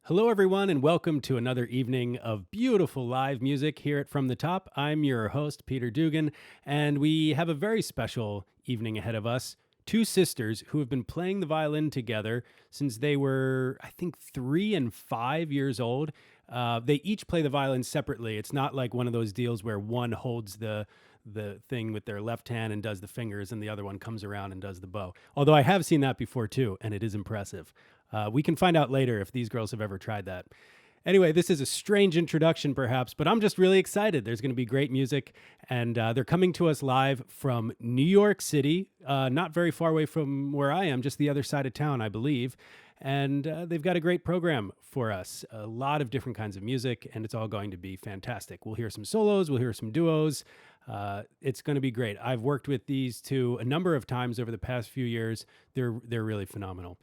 Hello, everyone, and welcome to another evening of beautiful live music here at From the Top. I'm your host, Peter Dugan, and we have a very special evening ahead of us. Two sisters who have been playing the violin together since they were, I think, 3 and 5 years old. They each play the violin separately. It's not like one of those deals where one holds the thing with their left hand and does the fingers, and the other one comes around and does the bow. Although I have seen that before too, and it is impressive. We can find out later if these girls have ever tried that. Anyway, this is a strange introduction, perhaps, but I'm just really excited. There's going to be great music, and they're coming to us live from New York City, not very far away from where I am, just the other side of town, I believe. And they've got a great program for us, a lot of different kinds of music, and it's all going to be fantastic. We'll hear some solos, we'll hear some duos. It's going to be great. I've worked with these two a number of times over the past few years. They're really phenomenal.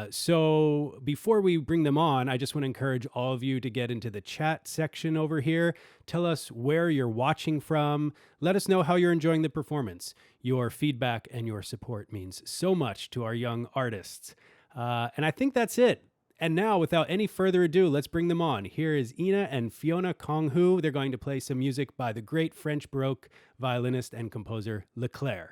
So before we bring them on, I just want to encourage all of you to get into the chat section over here. Tell us where you're watching from. Let us know how you're enjoying the performance. Your feedback and your support means so much to our young artists. And I think that's it. And now, without any further ado, let's bring them on. Here is Ysaÿe and Fiona Khuong-Huu. They're going to play some music by the great French Baroque violinist and composer Leclair.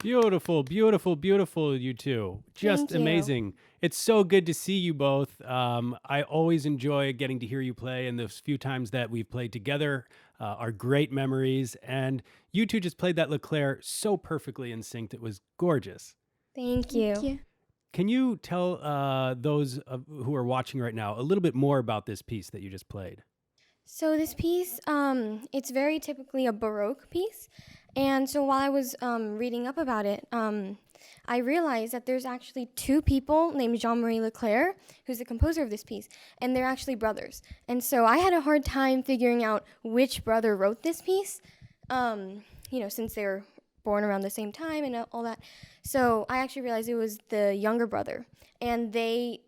Beautiful, beautiful, beautiful, you two. Just Thank you. amazing. It's so good to see you both. I always enjoy getting to hear you play, and those few times that we've played together are great memories. And you two just played that Leclair so perfectly in sync. It was gorgeous. Thank Thank you. you. Can you tell those who are watching right now a little bit more about this piece that you just played? So this piece, it's very typically a Baroque piece. And so while I was reading up about it, I realized that there's actually two people named Jean-Marie Leclair, who's the composer of this piece, and they're actually brothers. And so I had a hard time figuring out which brother wrote this piece, since they were born around the same time and all that. So I actually realized it was the younger brother. And they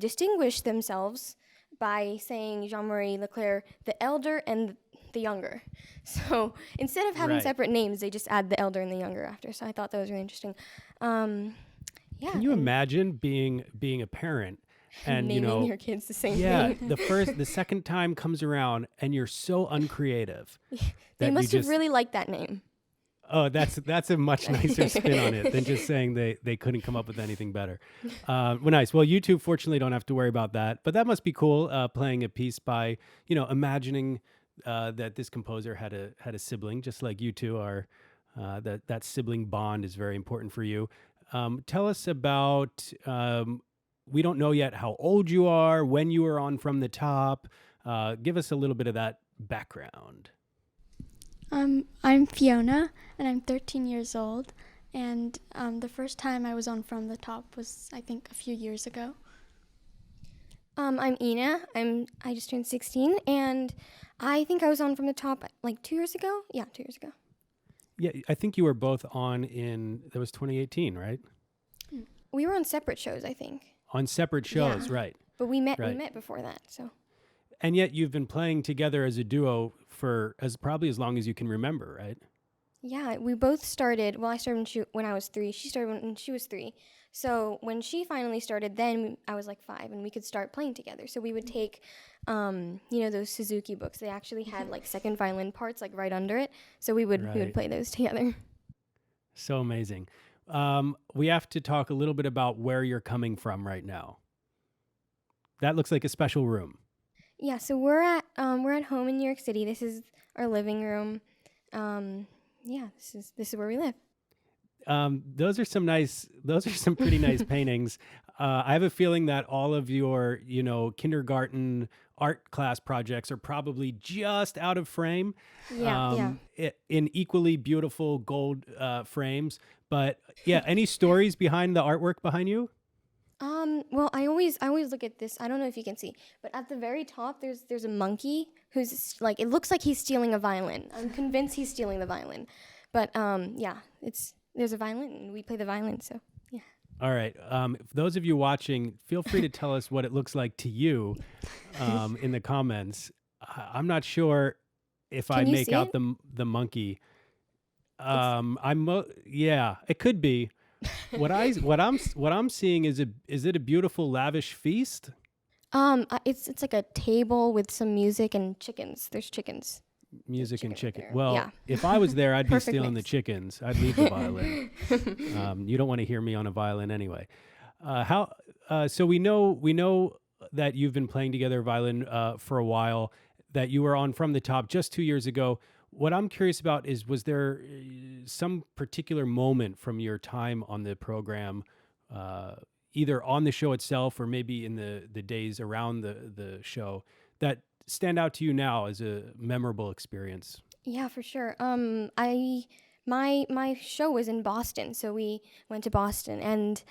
distinguished themselves by saying Jean-Marie Leclair, the elder and the younger. So instead of having Right. separate names, they just add the elder and the younger after. So I thought that was really interesting. Yeah. Can you and imagine being a parent and naming your kids the same yeah, name? the second time comes around and you're so uncreative. They that you must have just- really liked that name. Oh, that's a much nicer spin on it than just saying they couldn't come up with anything better. Well, nice. Well, you two fortunately don't have to worry about that, but that must be cool. Playing a piece by imagining that this composer had a sibling, just like you two are. That sibling bond is very important for you. Tell us about. We don't know yet how old you are, when you were on From the Top. Give us a little bit of that background. I'm Fiona, and I'm 13 years old. And the first time I was on From the Top was, I think, a few years ago. I'm Ina. I just turned 16, and I think I was on From the Top like 2 years ago. Yeah, 2 years ago. Yeah, I think you were both on that was 2018, right? We were on separate shows, I think, On separate shows, Yeah. right. but we met Right. before that. So And yet you've been playing together as a duo for probably as long as you can remember, right? yeah, we both started. Well, I started when I was 3. She started when she was 3. So when she finally started, then I was like 5, and we could start playing together. So we would take, those Suzuki books. They actually had like second violin parts like right under it. So we would Right. play those together. So amazing. We have to talk a little bit about where you're coming from right now. That looks like a special room. Yeah, so we're at home in New York City. This is our living room. This is where we live. Those are some pretty nice paintings. I have a feeling that all of your, kindergarten art class projects are probably just out of frame. Yeah. In equally beautiful gold frames. But yeah, any stories behind the artwork behind you? Well, I always look at this. I don't know if you can see, but at the very top, there's a monkey who's like, it looks like he's stealing a violin. I'm convinced he's stealing the violin, but there's a violin and we play the violin. So yeah. All right. For those of you watching, feel free to tell us what it looks like to you in the comments. I'm not sure if I Can you make see out it? the monkey. Yeah, it could be. What I'm seeing is it a beautiful lavish feast? It's like a table with some music and chickens. There's chickens. Music and chicken chicken. there. Well, Yeah. if I was there, I'd be Perfect stealing the mix. chickens. I'd leave the violin. You don't want to hear me on a violin anyway. So we know that you've been playing together violin for a while. That you were on From the Top just 2 years ago. What I'm curious about is, was there some particular moment from your time on the program, either on the show itself or maybe in the days around the show, that stand out to you now as a memorable experience? Yeah, for sure. My show was in Boston, so we went to Boston, and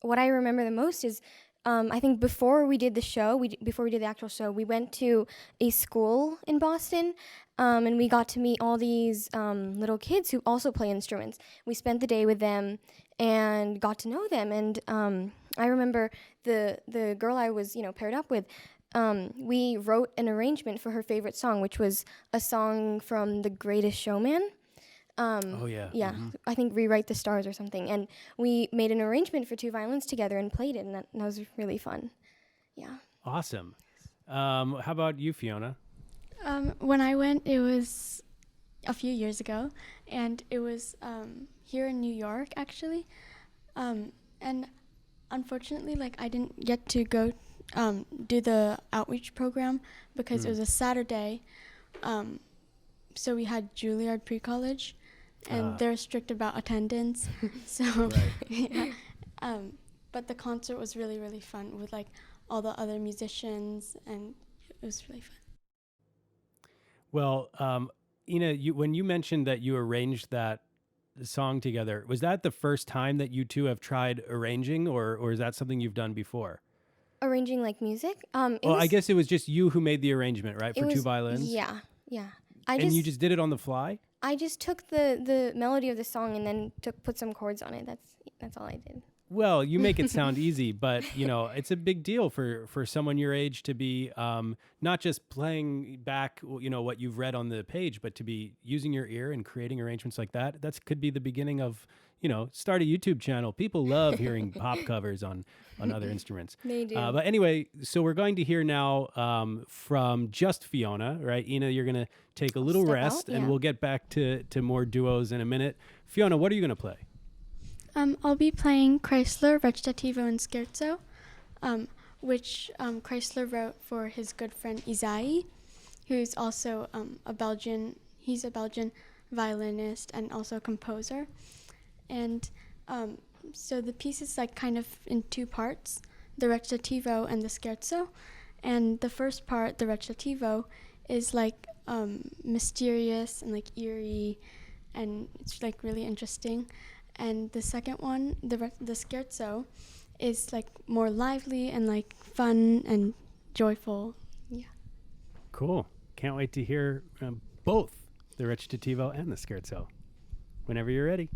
what I remember the most is I think before we did the show, before we did the actual show, we went to a school in Boston, and we got to meet all these little kids who also play instruments. We spent the day with them and got to know them, and I remember the girl I was paired up with. We wrote an arrangement for her favorite song, which was a song from The Greatest Showman. Oh yeah. Yeah, Mhm. I think Rewrite the Stars or something. And we made an arrangement for 2 violins together and played it, and that was really fun. Yeah. Awesome. How about you, Fiona? When I went, it was a few years ago, and it was here in New York actually, and unfortunately, like I didn't get to go do the outreach program because it was a Saturday. So we had Juilliard pre-college, and they're strict about attendance. So, yeah. But the concert was really, really fun with like all the other musicians, and it was really fun. Well, when you mentioned that you arranged that song together, was that the first time that you two have tried arranging, or is that something you've done before? Arranging like music. I guess it was just you who made the arrangement, right, for two violins? Yeah, yeah. You just did it on the fly? I just took the melody of the song and then put some chords on it. That's all I did. Well, you make it sound easy, but it's a big deal for someone your age to be not just playing back what you've read on the page, but to be using your ear and creating arrangements like that. That could be the beginning of start a YouTube channel. People love hearing pop covers on other instruments. They do. But anyway, so we're going to hear now from just Fiona, right? Ina, you're going to take a little rest, and we'll get back to more duos in a minute. Fiona, what are you going to play? I'll be playing Chrysler, Recitativo, and Scherzo, which Chrysler wrote for his good friend Ysaÿe, who's also a Belgian violinist and also a composer. And so the piece is like kind of in two parts, the Recitativo and the Scherzo. And the first part, the Recitativo, is like mysterious and like eerie, and it's like really interesting. And the second one, the Scherzo, is like more lively and like fun and joyful. Yeah. Cool. Can't wait to hear both the Recitativo and the Scherzo. Whenever you're ready.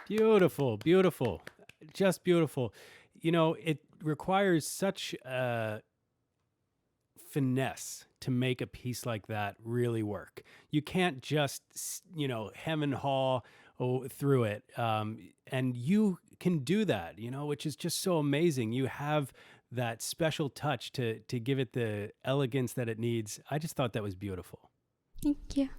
Beautiful, beautiful, just beautiful. You know, it requires such finesse to make a piece like that really work. You can't just, hem and haw through it. And you can do that, which is just so amazing. You have that special touch to give it the elegance that it needs. I just thought that was beautiful. Thank you.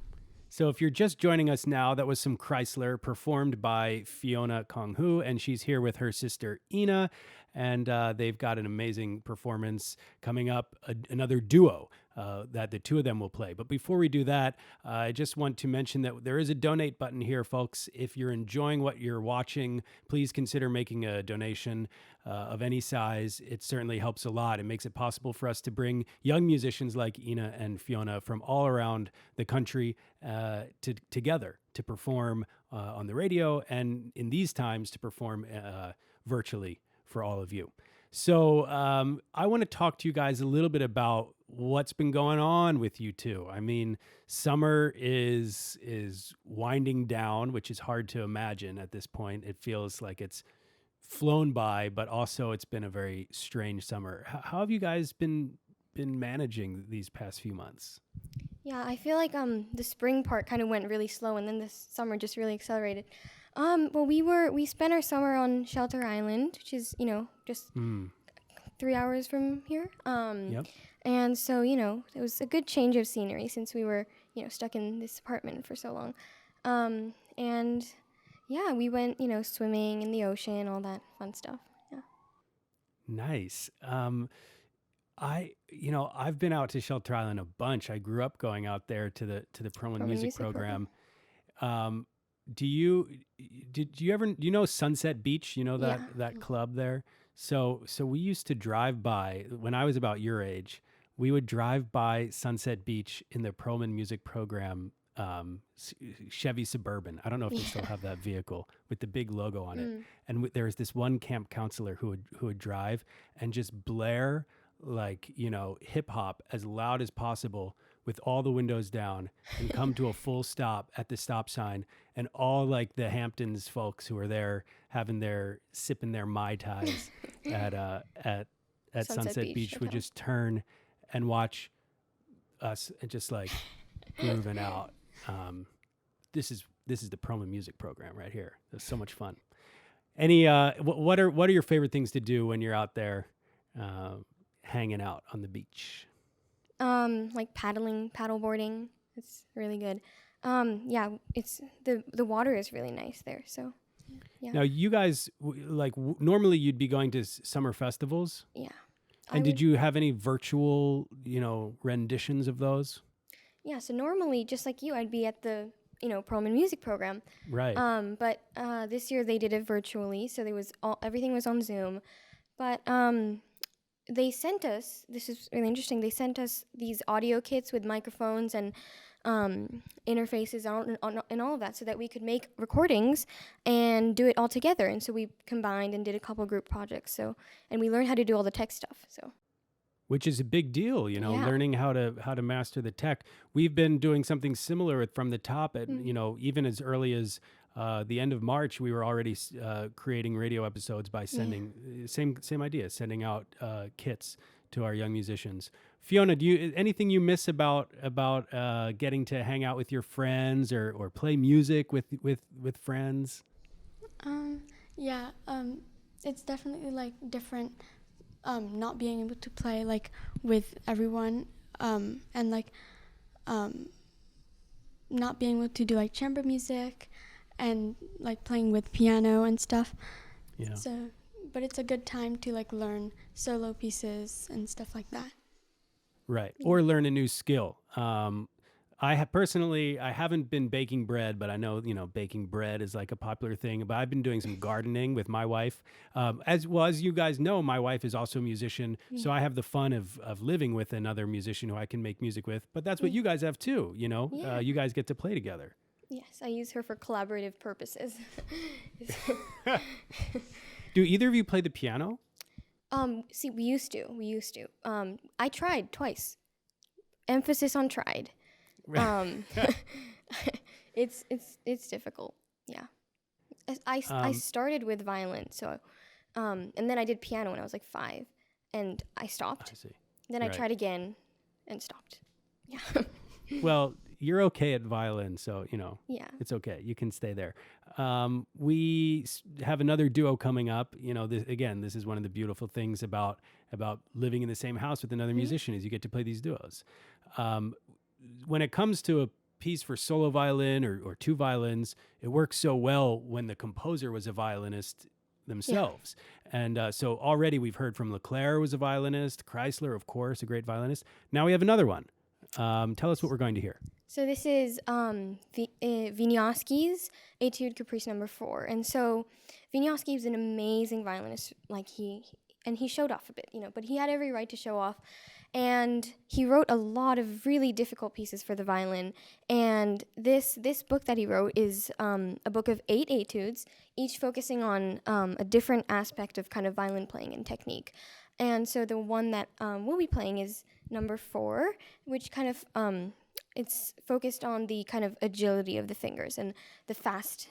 So if you're just joining us now, that was some Chrysler performed by Fiona Khuong-Huu, and she's here with her sister Ina, and they've got an amazing performance coming up, another duo that the two of them will play. But before we do that, I just want to mention that there is a donate button here, folks. If you're enjoying what you're watching, please consider making a donation of any size. It certainly helps a lot. It makes it possible for us to bring young musicians like Ina and Fiona from all around the country together to perform on the radio, and in these times to perform virtually for all of you. So I want to talk to you guys a little bit about what's been going on with you two. I mean, summer is winding down, which is hard to imagine at this point. It feels like it's flown by, but also it's been a very strange summer. How have you guys been managing these past few months? Yeah, I feel like the spring part kind of went really slow, and then the summer just really accelerated. Well, we spent our summer on Shelter Island, which is just 3 hours from here. Yep. And so it was a good change of scenery since we were stuck in this apartment for so long. And yeah, we went swimming in the ocean, all that fun stuff. Yeah. Nice. I've been out to Shelter Island a bunch. I grew up going out there to the Perlman music program. Do you ever Sunset Beach? That club there. So we used to drive by when I was about your age. We would drive by Sunset Beach in the Perlman music program Chevy Suburban. I don't know if they still have that vehicle with the big logo on it. And there was this one camp counselor who would drive and just blare like hip hop as loud as possible with all the windows down and come to a full stop at the stop sign, and all like the Hamptons folks who are there sipping their Mai Tais at Sunset Beach would just turn and watch us and just like grooving out. This is the Perlman music program right here. It's so much fun. Any what are your favorite things to do when you're out there hanging out on the beach? Like paddleboarding. It's really good. Yeah, it's the water is really nice there. So, yeah. Now, you guys normally you'd be going to summer festivals. Yeah. And did you have any virtual, renditions of those? Yeah. So normally, just like you, I'd be at the Perlman music program. Right. But this year they did it virtually, so everything was on Zoom. But they sent us, this is really interesting, they sent us these audio kits with microphones and interfaces and all of that so that we could make recordings and do it all together. And so we combined and did a couple group projects. And we learned how to do all the tech stuff. Which is a big deal, learning how to master the tech. We've been doing something similar with From the Top at, even as early as the end of March, we were already creating radio episodes by sending same idea, sending out kits to our young musicians. Fiona, anything you miss about getting to hang out with your friends or play music with friends? Yeah, it's definitely like different. Not being able to play like with everyone, and like not being able to do like chamber music and like playing with piano and stuff. Yeah. So, but it's a good time to like learn solo pieces and stuff like that. Right. Or learn a new skill. I haven't been baking bread, but I know, baking bread is like a popular thing. But I've been doing some gardening with my wife. As you guys know, my wife is also a musician. So I have the fun of living with another musician who I can make music with. But that's what you guys have too, Yeah. You guys get to play together. Yes, I use her for collaborative purposes. Do either of you play the piano? See, we used to. I tried twice. Emphasis on tried. It's difficult. Yeah. I started with violin, so and then I did piano when I was like 5, and I stopped. I see. Then I tried again and stopped. Yeah. Well, you're okay at violin, so Yeah. it's okay. You can stay there. We have another duo coming up. This is one of the beautiful things about living in the same house with another musician is you get to play these duos. When it comes to a piece for solo violin or 2 violins, it works so well when the composer was a violinist themselves. And so already we've heard from Leclair was a violinist, Chrysler, of course, a great violinist. Now we have another one. Tell us what we're going to hear. So this is Wieniawski's Etude Caprice No. 4. And so Wieniawski is an amazing violinist. Like he showed off a bit, but he had every right to show off. And he wrote a lot of really difficult pieces for the violin. And this book that he wrote is a book of 8 etudes, each focusing on a different aspect of kind of violin playing and technique. And so the one that we'll be playing is No. 4, which kind of it's focused on the kind of agility of the fingers and the fast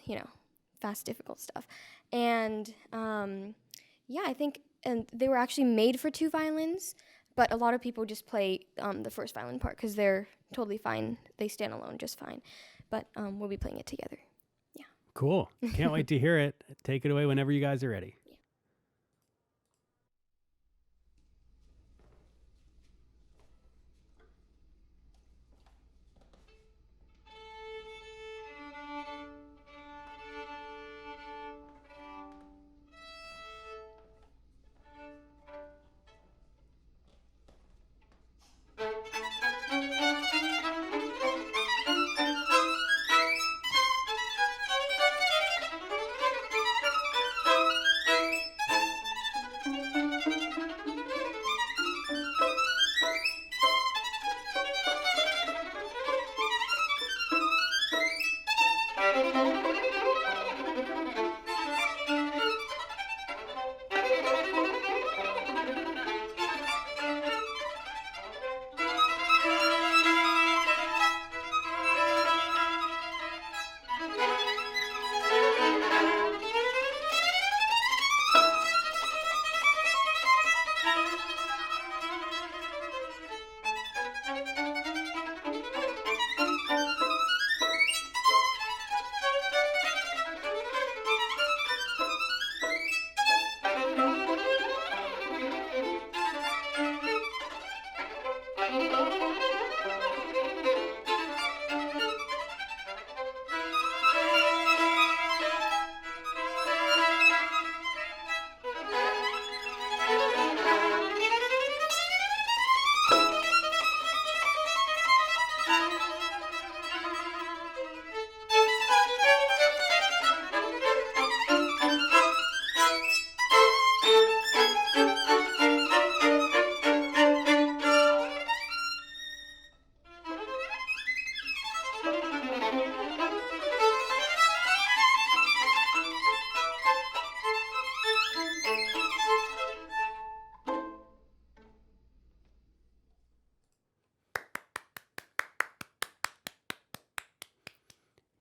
difficult stuff. And I think they were actually made for 2 violins, but a lot of people just play the first violin part because they're totally fine. They stand alone just fine. But we'll be playing it together. Yeah. Cool. Can't wait to hear it. Take it away whenever you guys are ready.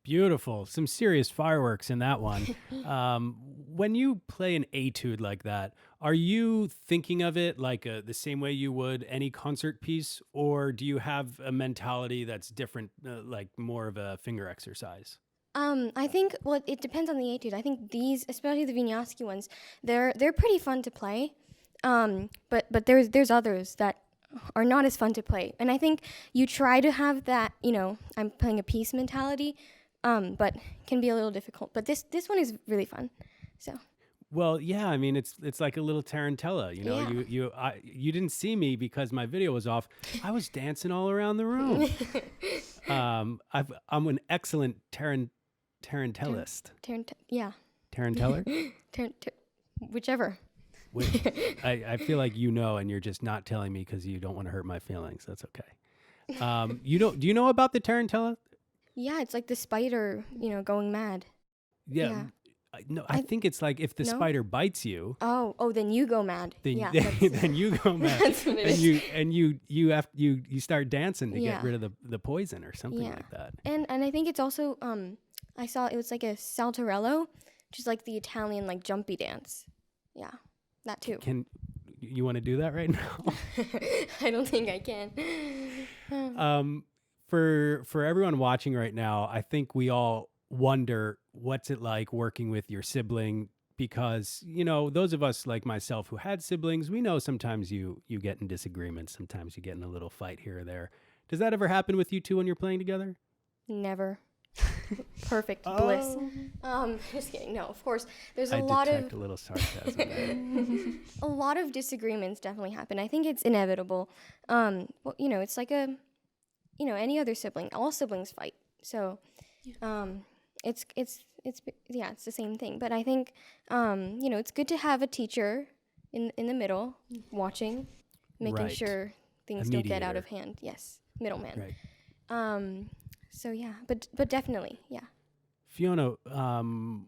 Beautiful. Some serious fireworks in that one. When you play an etude like that, are you thinking of it like the same way you would any concert piece, or do you have a mentality that's different, like more of a finger exercise? I think, well, it depends on the etude. I think these, especially the Wieniawski ones, they're pretty fun to play. But there's others that are not as fun to play. And I think you try to have that, I'm playing a piece mentality, but can be a little difficult. But this one is really fun. So. Well, yeah, I mean, it's like a little tarantella, Yeah. You didn't see me because my video was off. I was dancing all around the room. I'm an excellent tarantellist. Yeah. Taranteller? Whichever. I feel like and you're just not telling me because you don't want to hurt my feelings. That's okay. Do you know about the tarantella? Yeah, it's like the spider, going mad. Yeah. No, I think it's like if the spider bites you. Oh, then you go mad. Then you go mad. That's what it is. And you start dancing to get rid of the poison or something like that. And I think it's also I saw it was like a saltarello which is like the Italian like jumpy dance. Yeah, that too. Can you want to do that right now? I don't think I can. For everyone watching right now, I think we all wonder what's it like working with your sibling, because those of us like myself who had siblings, we know sometimes you get in disagreements, sometimes you get in a little fight here or there. Does that ever happen with you two when you're playing together? Never. Perfect bliss. Just kidding. No, of course. There's a lot of a little sarcasm there. a lot of disagreements definitely happen. I think it's inevitable. Well, it's like any other sibling. All siblings fight. So, it's the same thing. But I think it's good to have a teacher in the middle watching, making sure things don't get out of hand. Yes, middleman. Right. So yeah, but definitely, yeah. Fiona, from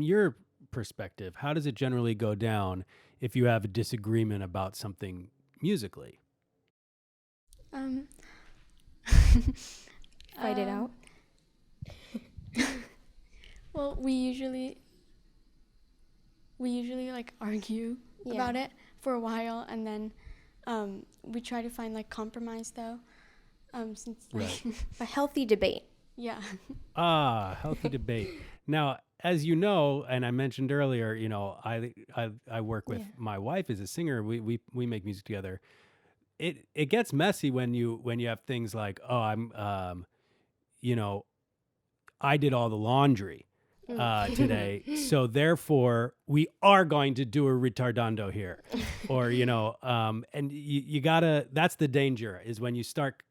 your perspective, how does it generally go down if you have a disagreement about something musically? Fight it out. Well, we usually like argue about it for a while, and then we try to find like compromise though. Since a healthy debate. Yeah. Healthy debate. Now, as you know, and I mentioned earlier, I work with my wife as a singer. We make music together. It gets messy when you have things like, I did all the laundry today, so therefore we are going to do a retardando here, or and you gotta. That's the danger, is when you start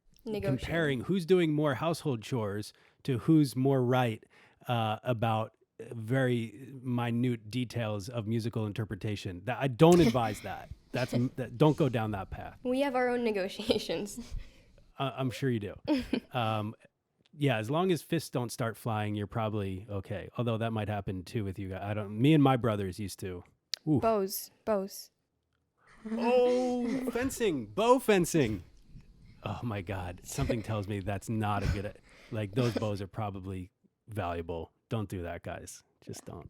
comparing who's doing more household chores to who's more right about very minute details of musical interpretation. I don't advise that. Don't go down that path. We have our own negotiations. I'm sure you do. Yeah, as long as fists don't start flying, you're probably okay. Although that might happen too with you guys. Me and my brothers used to. Ooh. Bows. Oh, fencing, bow fencing. Oh my God! Something tells me that's not a good. Like, those bows are probably valuable. Don't do that, guys. Just don't.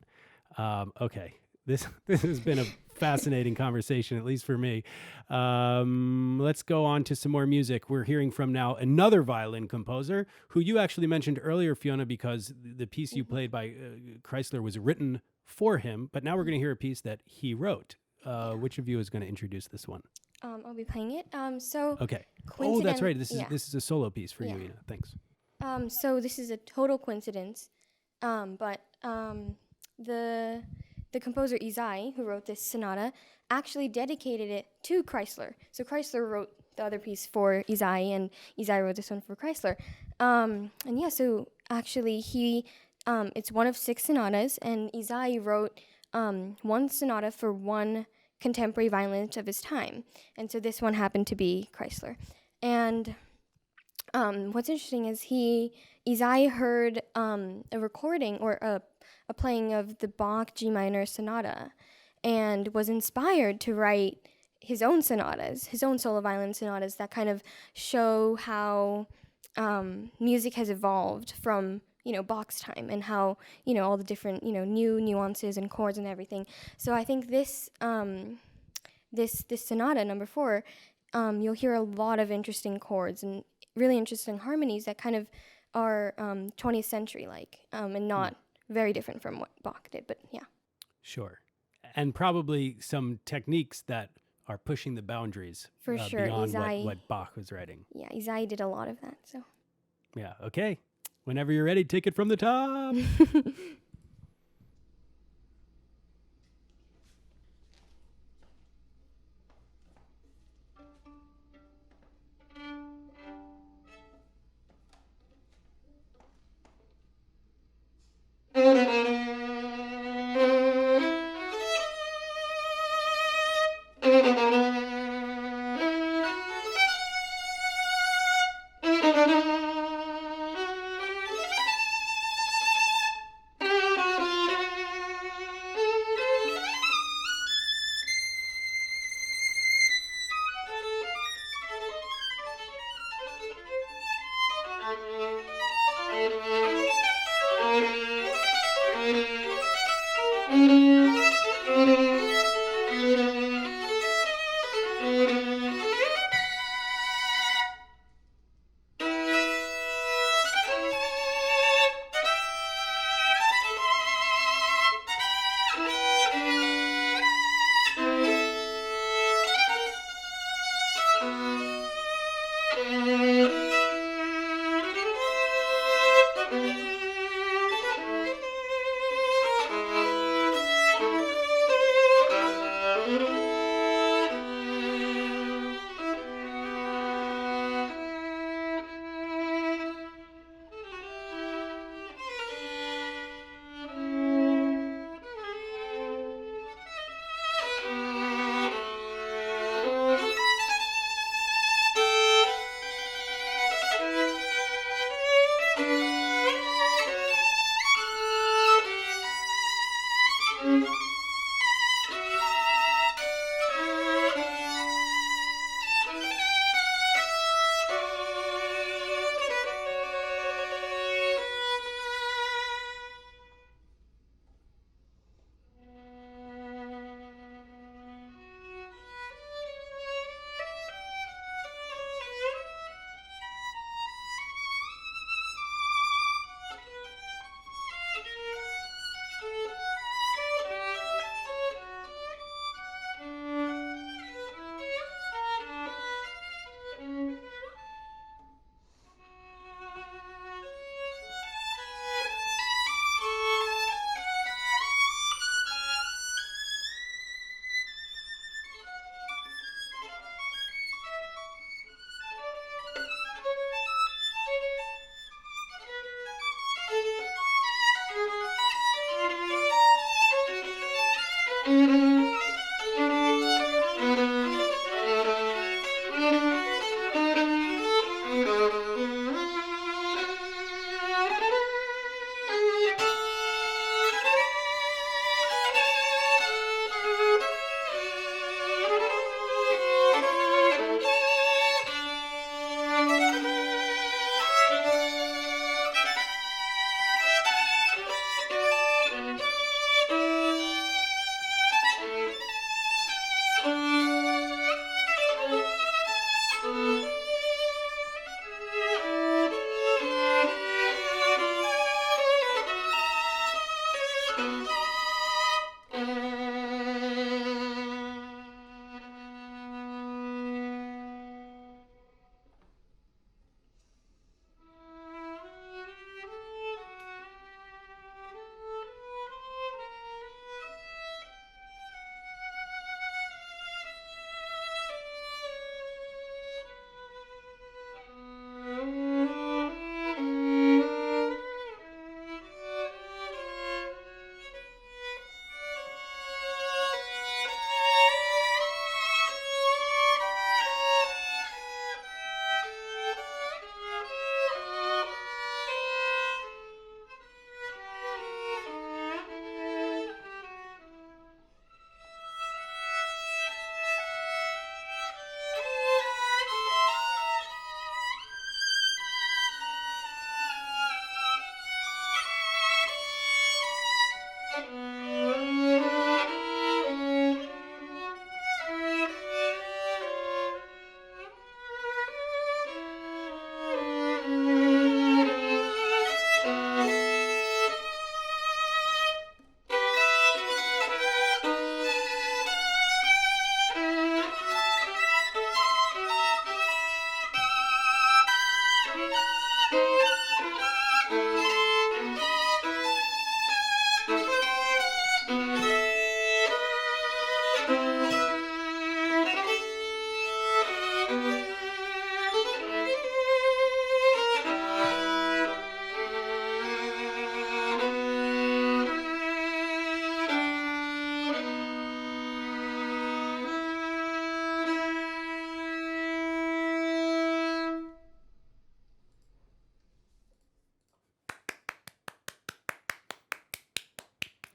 Okay, this has been a fascinating conversation, at least for me. Let's go on to some more music. We're hearing from now another violin composer who you actually mentioned earlier, Fiona, because the piece you played by Chrysler was written for him. But now we're going to hear a piece that he wrote. Which of you is going to introduce this one? I'll be playing it. Okay. Oh, that's right. This is a solo piece for you, Hina. Thanks. So this is a total coincidence, but the composer Ysaÿe, who wrote this sonata, actually dedicated it to Chrysler. So Chrysler wrote the other piece for Ysaÿe, and Ysaÿe wrote this one for Chrysler. So actually it's one of 6 sonatas, and Ysaÿe wrote one sonata for one contemporary violinist of his time. And so this one happened to be Chrysler. And what's interesting is Ysaÿe heard a recording or a playing of the Bach G minor sonata, and was inspired to write his own sonatas, his own solo violin sonatas that kind of show how music has evolved from Bach's time, and how all the different new nuances and chords and everything. So I think this sonata number 4, you'll hear a lot of interesting chords and really interesting harmonies that kind of are 20th century like, and not very different from what Bach did. But yeah, sure, and probably some techniques that are pushing the boundaries for sure beyond what Bach was writing. Yeah, Ysaÿe did a lot of that. So yeah, okay. Whenever you're ready, take it from the top.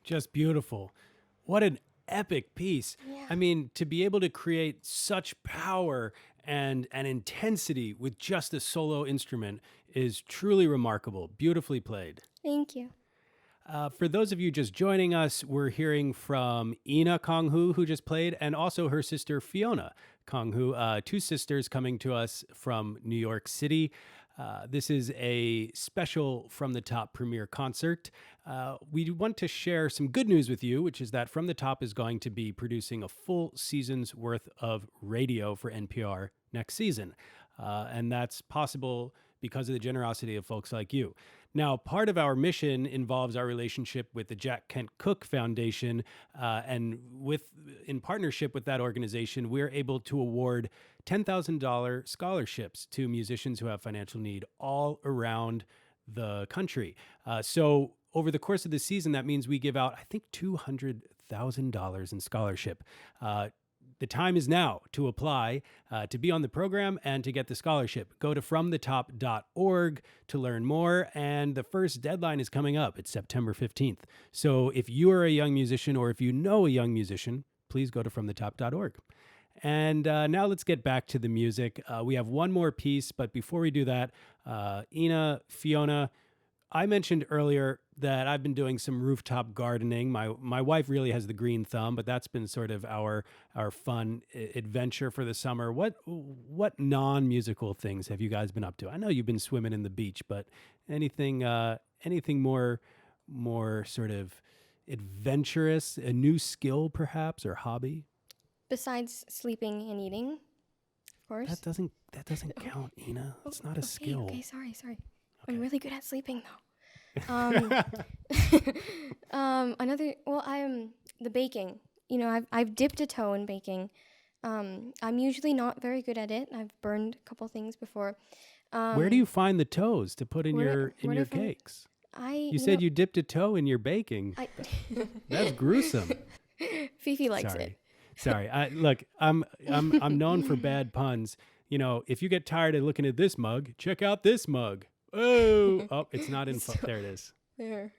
Just beautiful. What an epic piece. Yeah. I mean, to be able to create such power and intensity with just a solo instrument is truly remarkable. Beautifully played. Thank you. For those of you just joining us, we're hearing from Hina Khuong-Huu, who just played, and also her sister Fiona Khuong-Huu, two sisters coming to us from New York City. This is a special From the Top premiere concert. We want to share some good news with you, which is that From the Top is going to be producing a full season's worth of radio for NPR next season. And that's possible because of the generosity of folks like you. Now, part of our mission involves our relationship with the Jack Kent Cooke Foundation, and in partnership with that organization, we're able to award $10,000 scholarships to musicians who have financial need all around the country. So over the course of the season, that means we give out, I think, $200,000 in scholarship. The time is now to apply to be on the program and to get the scholarship. Go to fromthetop.org to learn more, and the first deadline is coming up. It's September 15th. So if you are a young musician or if you know a young musician, please go to fromthetop.org. And now let's get back to the music. We have one more piece, but before we do that, Hina, Fiona, I mentioned earlier that I've been doing some rooftop gardening. My wife really has the green thumb, but that's been sort of our fun adventure for the summer. What non-musical things have you guys been up to? I know you've been swimming in the beach, but anything more sort of adventurous, a new skill perhaps, or hobby? Besides sleeping and eating, of course. That doesn't count, Hina. It's not a skill. Okay, sorry. I'm really good at sleeping though. The baking. You know, I've dipped a toe in baking. I'm usually not very good at it. I've burned a couple things before. Where do you find the toes to put in your cakes? You said you dipped a toe in your baking. That's gruesome. Fifi likes Sorry. it. Sorry. Look, I'm known for bad puns. You know, if you get tired of looking at this mug, check out this mug. Oh, it's not in. There it is. There.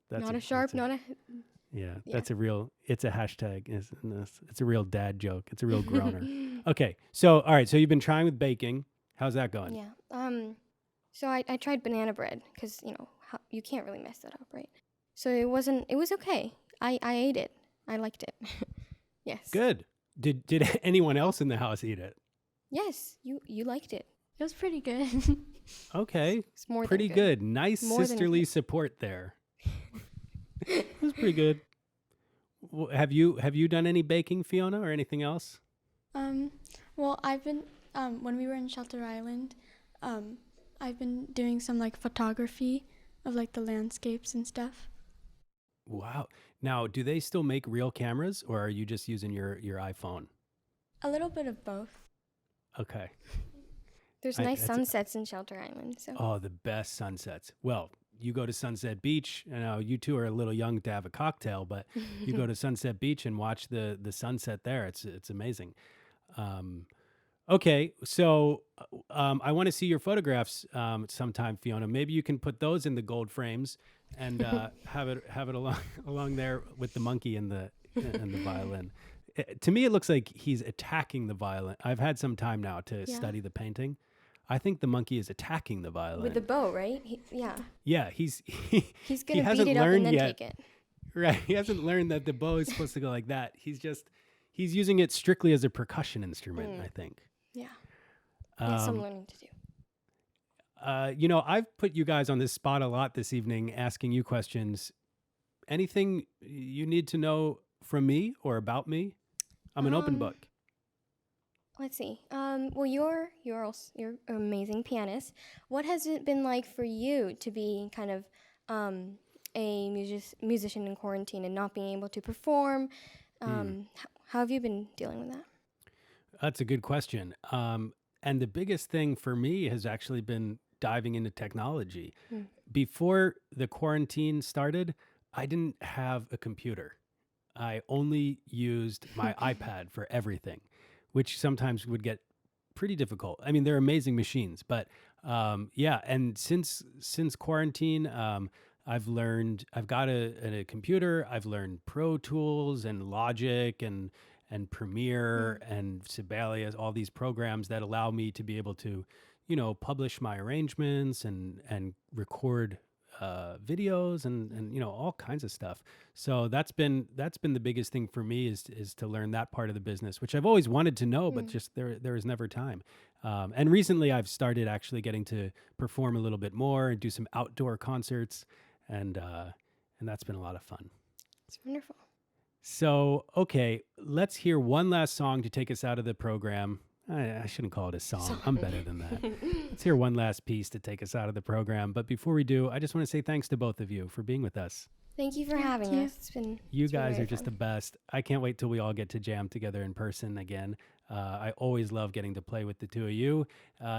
That's Not a sharp, not a... Yeah, Yeah. that's a real. It's a hashtag. It's a real dad joke. It's a real groaner. Okay, so all right. So you've been trying with baking. How's that going? Yeah. So I tried banana bread because, you can't really mess that up, right? So it was okay. I ate it. I liked it. Yes. Good. Did anyone else in the house eat it? Yes, you liked it. It was pretty good. Okay, It's more pretty than good. Nice More than sisterly good. support there. It was pretty good. Have you done any baking, Fiona, or anything else? Well, I've been when we were in Shelter Island, I've been doing some like photography of like the landscapes and stuff. Wow. Now, do they still make real cameras, or are you just using your iPhone? A little bit of both. Okay. There's nice sunsets in Shelter Island. So. Oh, the best sunsets. Well, you go to Sunset Beach. I know you two are a little young to have a cocktail, but you go to Sunset Beach and watch the sunset there. It's amazing. Okay, so I want to see your photographs sometime, Fiona. Maybe you can put those in the gold frames and have it along there with the monkey and the violin. To me, it looks like he's attacking the violin. I've had some time now to study the painting. I think the monkey is attacking the violin With the bow, right? Yeah, He's he gonna hasn't beat it up learned and then yet. take it. Right. He hasn't learned that the bow is supposed to go like that. He's using it strictly as a percussion instrument, I think. Yeah. Yes, I'm learning to do. I've put you guys on this spot a lot this evening, asking you questions. Anything you need to know from me or about me? I'm an open book. Let's see. Well, you're an amazing pianist. What has it been like for you to be kind of a musician in quarantine and not being able to perform? How have you been dealing with that? That's a good question. And the biggest thing for me has actually been diving into technology. Before the quarantine started, I didn't have a computer. I only used my iPad for everything, which sometimes would get pretty difficult. I mean, they're amazing machines, but and since quarantine, I've got a computer. I've learned Pro Tools and Logic and Premiere and Sibelius, all these programs that allow me to be able to, publish my arrangements and record videos and all kinds of stuff. So that's been the biggest thing for me is to learn that part of the business, which I've always wanted to know, but just there was never time. And recently I've started actually getting to perform a little bit more and do some outdoor concerts, and that's been a lot of fun. It's wonderful. So, okay, let's hear one last song to take us out of the program. I shouldn't call it a song. I'm better than that. Let's hear one last piece to take us out of the program. But before we do, I just want to say thanks to both of you for being with us. Thank you for having us. You it's been guys very are just the fun. best. I can't wait till we all get to jam together in person again. I always love getting to play with the two of you.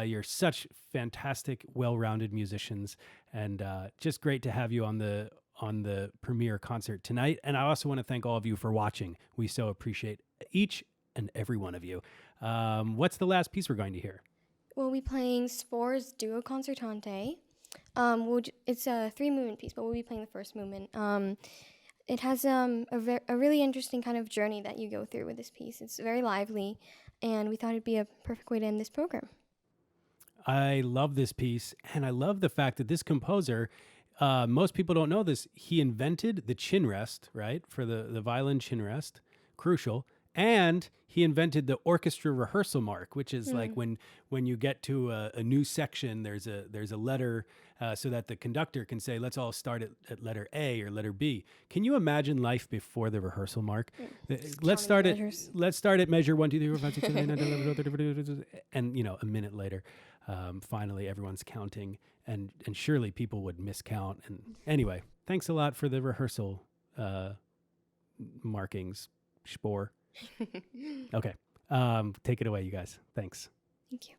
You're such fantastic, well-rounded musicians, and just great to have you on the premiere concert tonight. And I also want to thank all of you for watching. We so appreciate each and every one of you. What's the last piece we're going to hear? We'll be playing Spohr's Duo Concertante. It's a 3-movement piece, but we'll be playing the first movement. It has a really interesting kind of journey that you go through with this piece. It's very lively, and we thought it'd be a perfect way to end this program. I love this piece, and I love the fact that this composer, most people don't know this, he invented the chin rest, right, for the violin chin rest, crucial, and he invented the orchestra rehearsal mark, which is like when you get to a new section, there's a letter so that the conductor can say, let's all start at letter A or letter B. Can you imagine life before the rehearsal mark? Let's start at measure 1, 2, 3, 4, 5, 6, 7, 8, 9, 10, 11, 12, and a minute later, finally everyone's counting, and surely people would miscount. And anyway, thanks a lot for the rehearsal markings, Spohr. Okay. Take it away, you guys. Thanks. Thank you.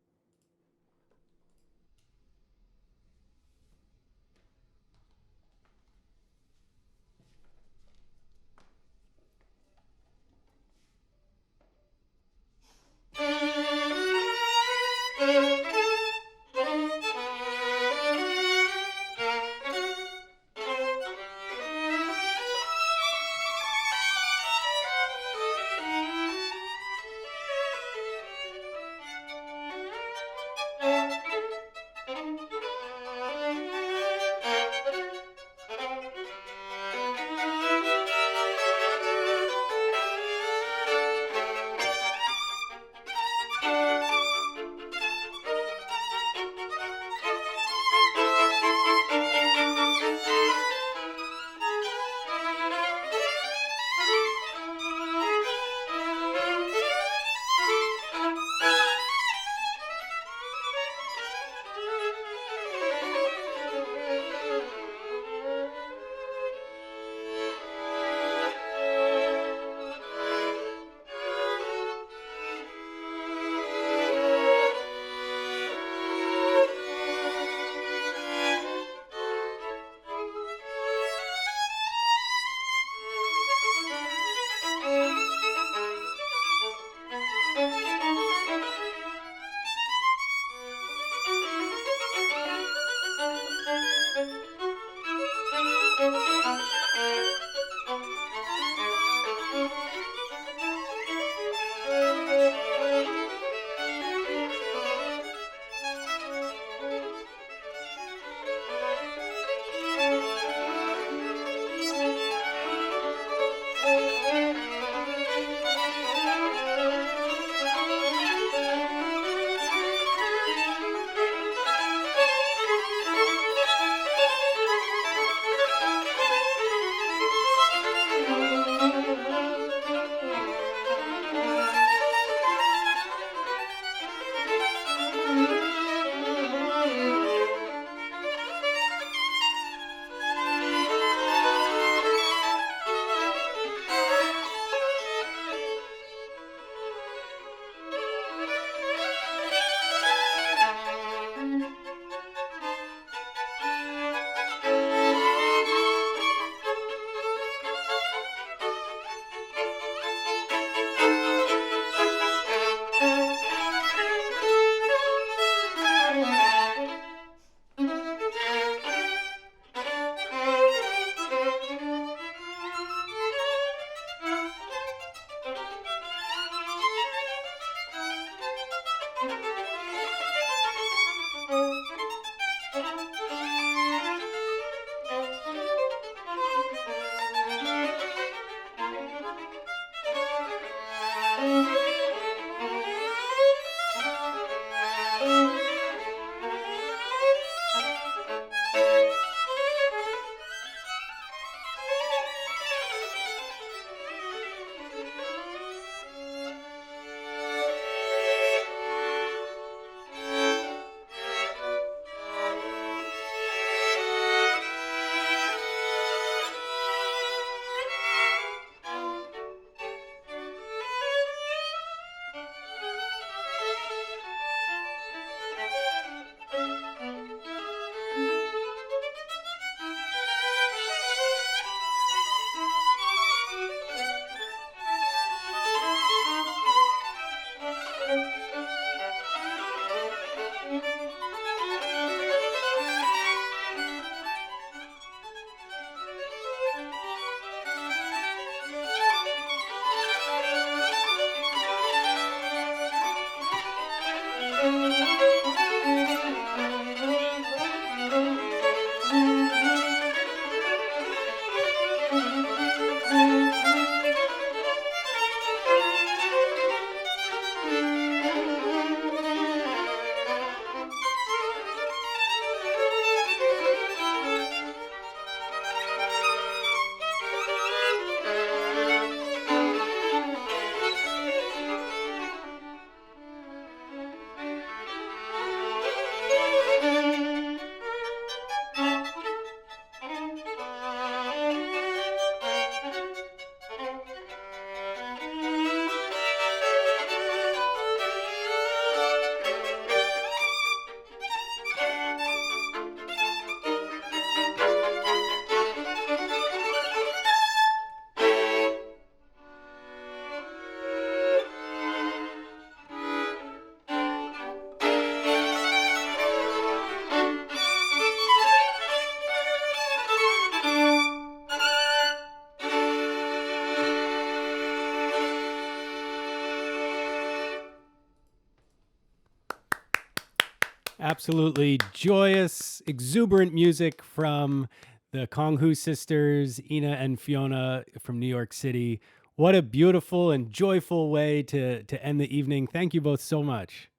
Absolutely joyous, exuberant music from the Khuong-Huu sisters, Ina and Fiona from New York City. What a beautiful and joyful way to end the evening. Thank you both so much.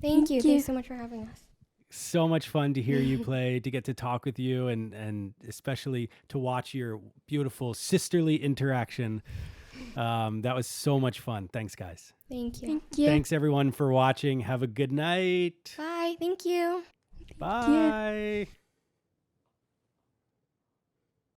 Thank you. Thanks so much for having us. So much fun to hear you play, to get to talk with you, and especially to watch your beautiful sisterly interaction. That was so much fun. Thanks, guys. Thank you. Thank you. Thanks, everyone, for watching. Have a good night. Bye. Thank you. Bye.